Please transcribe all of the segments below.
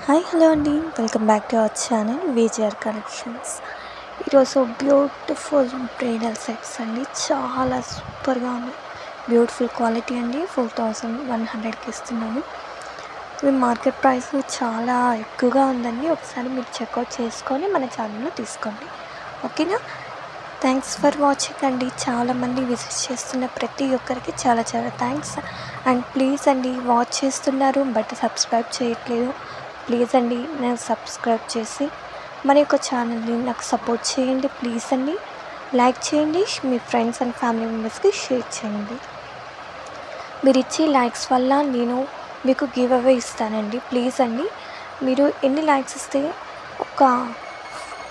Hi hello అండి, welcome back to our channel VGR collections. ఈరోజు beautiful bridal sets అండి, చాలా సూపర్గా ఉంది. బ్యూటిఫుల్ క్వాలిటీ అండి. 4100కి ఇస్తున్నాము. ఇది మార్కెట్ ప్రైస్ చాలా ఎక్కువగా ఉందండి. ఒకసారి మీరు చెక్అవుట్ చేసుకొని మన ఛానల్లో తీసుకోండి, ఓకేనా. థ్యాంక్స్ ఫర్ వాచింగ్ అండి. చాలామంది విజిట్ చేస్తున్న ప్రతి ఒక్కరికి చాలా చాలా థ్యాంక్స్. అండ్ ప్లీజ్ అండి, వాచ్ చేస్తున్నారు బట్ సబ్స్క్రైబ్ చేయట్లేదు. ప్లీజ్ అండి, నేను సబ్స్క్రైబ్ చేసి మన యొక్క ఛానల్ని నాకు సపోర్ట్ చేయండి. ప్లీజ్ అండి, లైక్ చేయండి, మీ ఫ్రెండ్స్ అండ్ ఫ్యామిలీ మెంబర్స్కి షేర్ చేయండి. మీరు ఇచ్చే లైక్స్ వల్ల నేను మీకు గివ్ అవే ఇస్తానండి. ప్లీజ్ అండి, మీరు ఎన్ని లైక్స్ ఇస్తే, ఒక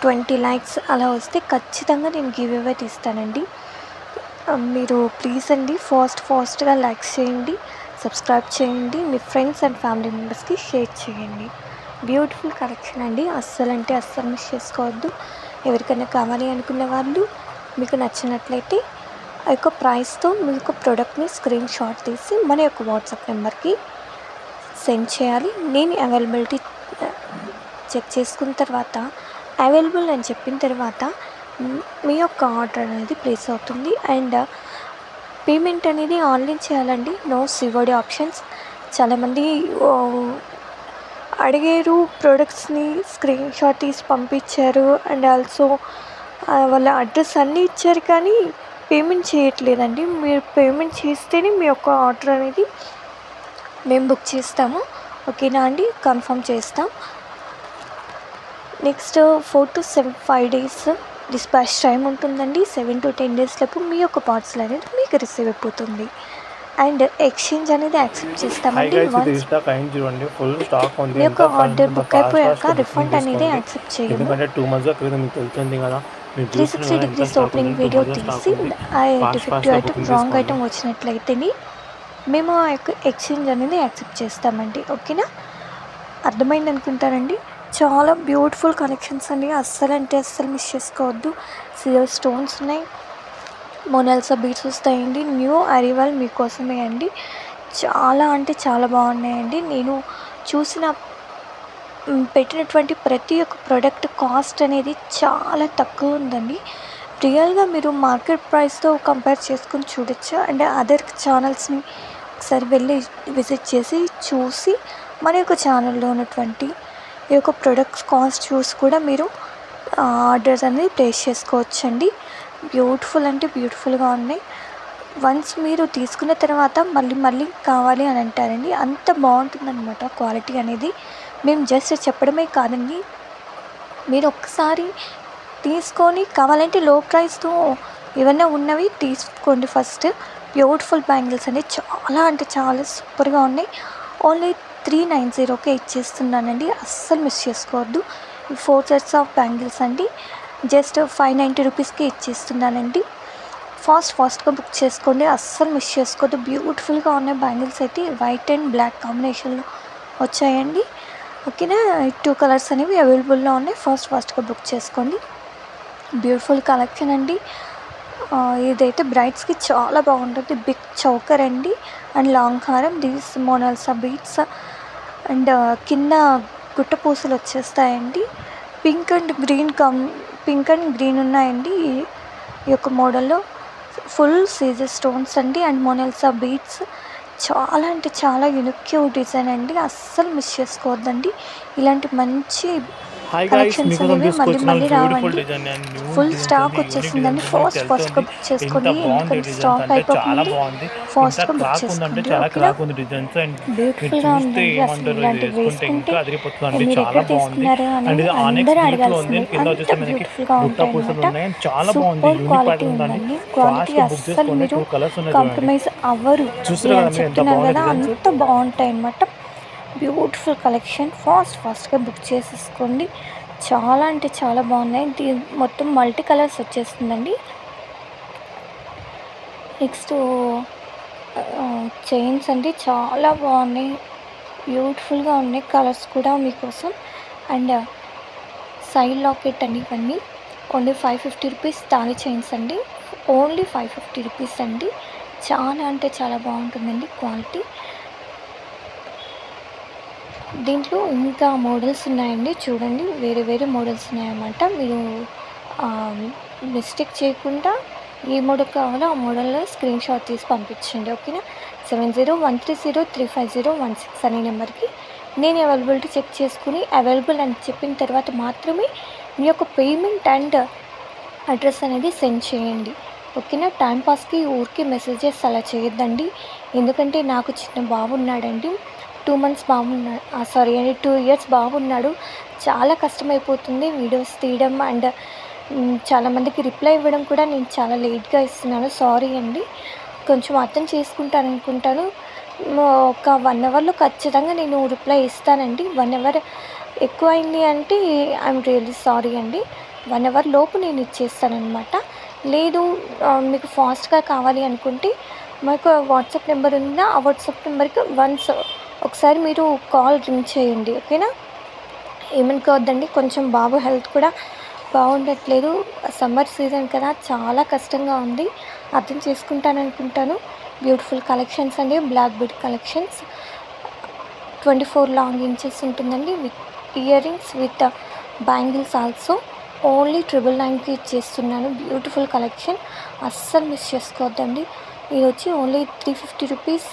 20 లైక్స్ అలా వస్తే ఖచ్చితంగా నేను గివ్ అవే తీస్తానండి. మీరు ప్లీజ్ అండి ఫాస్ట్గా లైక్స్ చేయండి, సబ్స్క్రైబ్ చేయండి, మీ ఫ్రెండ్స్ అండ్ ఫ్యామిలీ మెంబర్స్కి షేర్ చేయండి. బ్యూటిఫుల్ కలెక్షన్ అండి, అస్సలు మిస్ చేసుకోవద్దు. ఎవరికైనా కావాలి అనుకున్న వాళ్ళు, మీకు నచ్చినట్లయితే ఆ యొక్క ప్రైస్తో మీకు ప్రోడక్ట్ని స్క్రీన్ షాట్ తీసి మన యొక్క వాట్సాప్ నెంబర్కి సెండ్ చేయాలి. నేను అవైలబిలిటీ చెక్ చేసుకున్న తర్వాత, అవైలబుల్ అని చెప్పిన తర్వాత మీ యొక్క ఆర్డర్ అనేది ప్లేస్ అవుతుంది. అండ్ పేమెంట్ అనేది ఆన్లైన్ చేయాలండి, నో సివోడి ఆప్షన్స్. చాలామంది అడిగారు, ప్రోడక్ట్స్ని స్క్రీన్ షాట్ తీసి పంపించారు. అండ్ ఆల్సో వాళ్ళ అడ్రస్ అన్నీ ఇచ్చారు, కానీ పేమెంట్ చేయట్లేదండి. మీరు పేమెంట్ చేస్తేనే మీ యొక్క ఆర్డర్ అనేది మేము బుక్ చేస్తాము, ఓకేనా అండి. కన్ఫర్మ్ చేస్తాం. Next 4 to 5 days dispatch time ఉంటుందండి. 7 to 10 days లోపు మీ యొక్క పార్సల్ అనేది మీకు రిసీవ్ అయిపోతుంది. అండ్ ఎక్స్చేంజ్ అనేది యాక్సెప్ట్ చేస్తామండి. మీ యొక్క ఆర్డర్ బుక్ అయిపోయాక రిఫండ్ అనేది యాక్సెప్ట్ చేయము. 360 degrees ఓపెనింగ్ వీడియో తీసి డిఫెక్టివ్ ఐటమ్, రాంగ్ ఐటమ్ వచ్చినట్లయితేనే మేము ఆ యొక్క ఎక్స్చేంజ్ అనేది యాక్సెప్ట్ చేస్తామండి, ఓకేనా. అర్థమైంది అనుకుంటానండి. చాలా బ్యూటిఫుల్ కలెక్షన్స్ అండి, అస్సలు మిస్ చేసుకోవద్దు. సిల్వర్ స్టోన్స్ ఉన్నాయి, మొనాలిసా బీడ్స్ వస్తాయండి. న్యూ అరైవల్ మీకోసమే అండి. చాలా బాగున్నాయండి. నేను పెట్టినటువంటి ప్రతి ఒక్క ప్రోడక్ట్ కాస్ట్ అనేది చాలా తక్కువ ఉందండి. రియల్గా మీరు మార్కెట్ ప్రైస్తో కంపేర్ చేసుకుని చూడొచ్చు. అండ్ అదర్ ఛానల్స్ని ఒకసారి వెళ్ళి విజిట్ చేసి చూసి మన యొక్క ఛానల్లో ఉన్నటువంటి ఈ యొక్క ప్రొడక్ట్స్ కాస్ట్ చూసి కూడా మీరు ఆర్డర్స్ అనేది ప్లేస్ చేసుకోవచ్చండి. బ్యూటిఫుల్గా ఉన్నాయి. వన్స్ మీరు తీసుకున్న తర్వాత మళ్ళీ కావాలి అని అంటారండి. అంత బాగుంటుందన్నమాట క్వాలిటీ అనేది. మేము జస్ట్ చెప్పడమే కాదండి, మీరు ఒక్కసారి తీసుకొని కావాలంటే లో ప్రైస్తో ఏమన్నా ఉన్నవి తీసుకోండి. ఫస్ట్ బ్యూటిఫుల్ బ్యాంగిల్స్ అనేవి చాలా సూపర్గా ఉన్నాయి. ఓన్లీ 390కే ఇచ్చేస్తున్నానండి, అస్సలు మిస్ చేసుకోవద్దు. 4 sets ఆఫ్ బ్యాంగిల్స్ అండి, జస్ట్ 590 రూపీస్కి ఇచ్చేస్తున్నానండి. ఫాస్ట్గా బుక్ చేసుకోండి, అస్సలు మిస్ చేసుకోవద్దు. బ్యూటిఫుల్గా ఉన్నాయి బ్యాంగిల్స్ అయితే. వైట్ అండ్ బ్లాక్ కాంబినేషన్లో వచ్చాయండి, ఓకేనా. 2 కలర్స్ అనేవి అవైలబుల్లో ఉన్నాయి. ఫాస్ట్గా బుక్ చేసుకోండి. బ్యూటిఫుల్ కలెక్షన్ అండి. ఇదైతే బ్రైడ్స్కి చాలా బాగుంటుంది. బిగ్ చౌకర్ అండి అండ్ లాంగ్ హారం, దీస్ మొనాలిసా బీడ్స్ అండ్ కింద గుట్ట పూసలు వచ్చేస్తాయండి. పింక్ అండ్ గ్రీన్ ఉన్నాయండి ఈ యొక్క మోడల్లో. ఫుల్ సీజర్ స్టోన్స్ అండి అండ్ మొనాలిసా బీడ్స్. చాలా యూనిక్ డిజైన్ అండి, అస్సలు మిస్ చేసుకోవద్దండి. ఇలాంటి మంచి కలెక్షన్స్ అనేవి మళ్ళీ రావండి. ఫుల్ స్టాక్ వచ్చేసిందండి. ఫాస్ట్గా బుక్ చేసుకోండి, ఎందుకంటే స్టాక్ అయిపోతుంది. ఫాస్ట్గా బుక్ చేసుకోండి, బ్యూటిఫుల్గా ఉందండి. అసలు ఇలాంటివి వేసుకుంటే మీరు ఎక్కడ తీసుకున్నారు అని అందరూ అడగాల్సిందే, అంత బ్యూటిఫుల్గా ఉంటాయన్నమాట. సూపర్ క్వాలిటీ ఉందండి. క్వాలిటీ అస్సలు మీరు కాంప్రమైజ్ అవ్వరు, చెప్తున్నారు కదా, అంత బాగుంటాయి అన్నమాట. Beautiful collection. ఫాస్ట్గా బుక్ చేసేసుకోండి. చాలా బాగున్నాయి. మొత్తం మల్టీ కలర్స్ వచ్చేస్తుందండి. నెక్స్ట్ చైన్స్ అండి, చాలా బాగున్నాయి, బ్యూటిఫుల్గా ఉన్నాయి కలర్స్ కూడా మీకోసం. అండ్ సైడ్ లాకెట్ అండి, ఇవన్నీ ఓన్లీ 550 రూపీస్. తాళి చైన్స్ అండి, ఓన్లీ 550 రూపీస్ అండి. చాలా బాగుంటుందండి క్వాలిటీ. దీంట్లో ఇంకా మోడల్స్ ఉన్నాయండి, చూడండి. వేరే వేరే మోడల్స్ ఉన్నాయన్నమాట. మీరు మిస్టేక్ చేయకుండా ఏ మోడల్ కావాలో ఆ మోడల్లో స్క్రీన్ షాట్ తీసి పంపించండి, ఓకేనా. 7013035016 అనే నెంబర్కి నేను అవైలబిలిటీ చెక్ చేసుకుని అవైలబుల్ అని చెప్పిన తర్వాత మాత్రమే మీ యొక్క పేమెంట్ అండ్ అడ్రస్ అనేది సెండ్ చేయండి, ఓకేనా. టైంపాస్కి ఊరికి మెసేజెస్ అలా చేయొద్దండి. ఎందుకంటే నాకు చిన్న బాబు ఉన్నాడండి, 2 months బాబు ఉన్నాడు, సారీ అండి 2 years బాబు ఉన్నాడు. చాలా కష్టమైపోతుంది వీడియోస్ తీయడం అండ్ చాలామందికి రిప్లై ఇవ్వడం కూడా నేను చాలా లేట్గా ఇస్తున్నాను, సారీ అండి. కొంచెం అర్థం చేసుకుంటాను అనుకుంటాను. ఒక 1 అవర్లో ఖచ్చితంగా నేను రిప్లై ఇస్తానండి. 1 అవర్ ఎక్కువైంది అంటే ఐఎమ్ రియల్లీ సారీ అండి. 1 అవర్ లోపు నేను ఇచ్చేస్తానన్నమాట. లేదు మీకు ఫాస్ట్గా కావాలి అనుకుంటే మాకు వాట్సాప్ నెంబర్ ఉందా, ఆ వాట్సాప్ నెంబర్కి ఒకసారి మీరు కాల్ రింగ్ చేయండి, ఓకేనా. ఏమనుకోవద్దండి, కొంచెం బాబు హెల్త్ కూడా బాగుండట్లేదు, సమ్మర్ సీజన్ కదా, చాలా కష్టంగా ఉంది. అర్థం చేసుకుంటాననుకుంటాను. బ్యూటిఫుల్ కలెక్షన్స్ అండి, black bead collections. 24 long inches ఉంటుందండి, with ear rings with bangles also. Only 999కి ఇచ్చేస్తున్నాను. బ్యూటిఫుల్ కలెక్షన్, అస్సలు మిస్ చేసుకోవద్దండి. ఇది వచ్చి ఓన్లీ 350 రూపీస్.